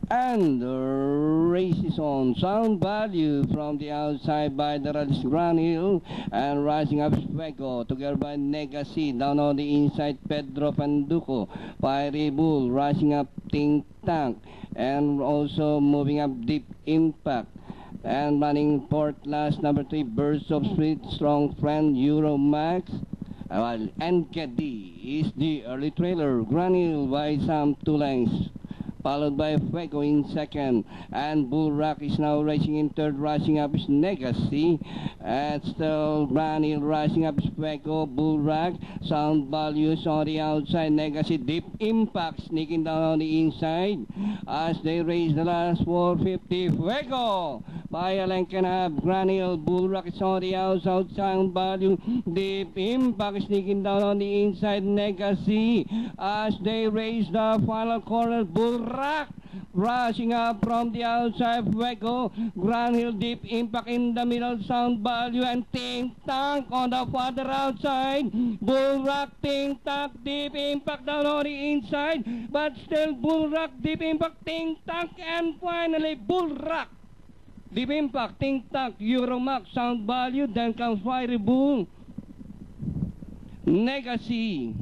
And the race is on. Sound value from the outside by the Reds Granil, and rising up Fuego together by Negasi. Down on the inside Pedro Panduco. Fiery Bull rising up Ting Tank, and also moving up Deep Impact. And running fourth last, number 3, Burst of Speed, Strong Friend, Euromax. While NKD is the early trailer, Granil by some 2 lengths, followed by Fuego in second, and Bull Rock is now racing in third. Rising up is Legacy, and still Granil. Rising up is Fuego, Bull Rock, Sound Values on the outside, Legacy, Deep Impact sneaking down on the inside as they race the last 450. Fuego by a length and a half. Granil, Bull Rock is on the outside, Sound Value, Deep Impact sneaking down on the inside, Legacy as they race the final corner. Bull Rock rushing up from the outside. Fuego, Granil, Deep Impact in the middle, Sound Value, and Ting Tank on the farther outside. Bull Rock, Ting Tank, Deep Impact down on the inside, but still Bull Rock, Deep Impact, Ting Tank, and finally Bull Rock, Deep Impact, Ting Tank, Euromax, Sound Value, then comes Fiery Bull, Legacy.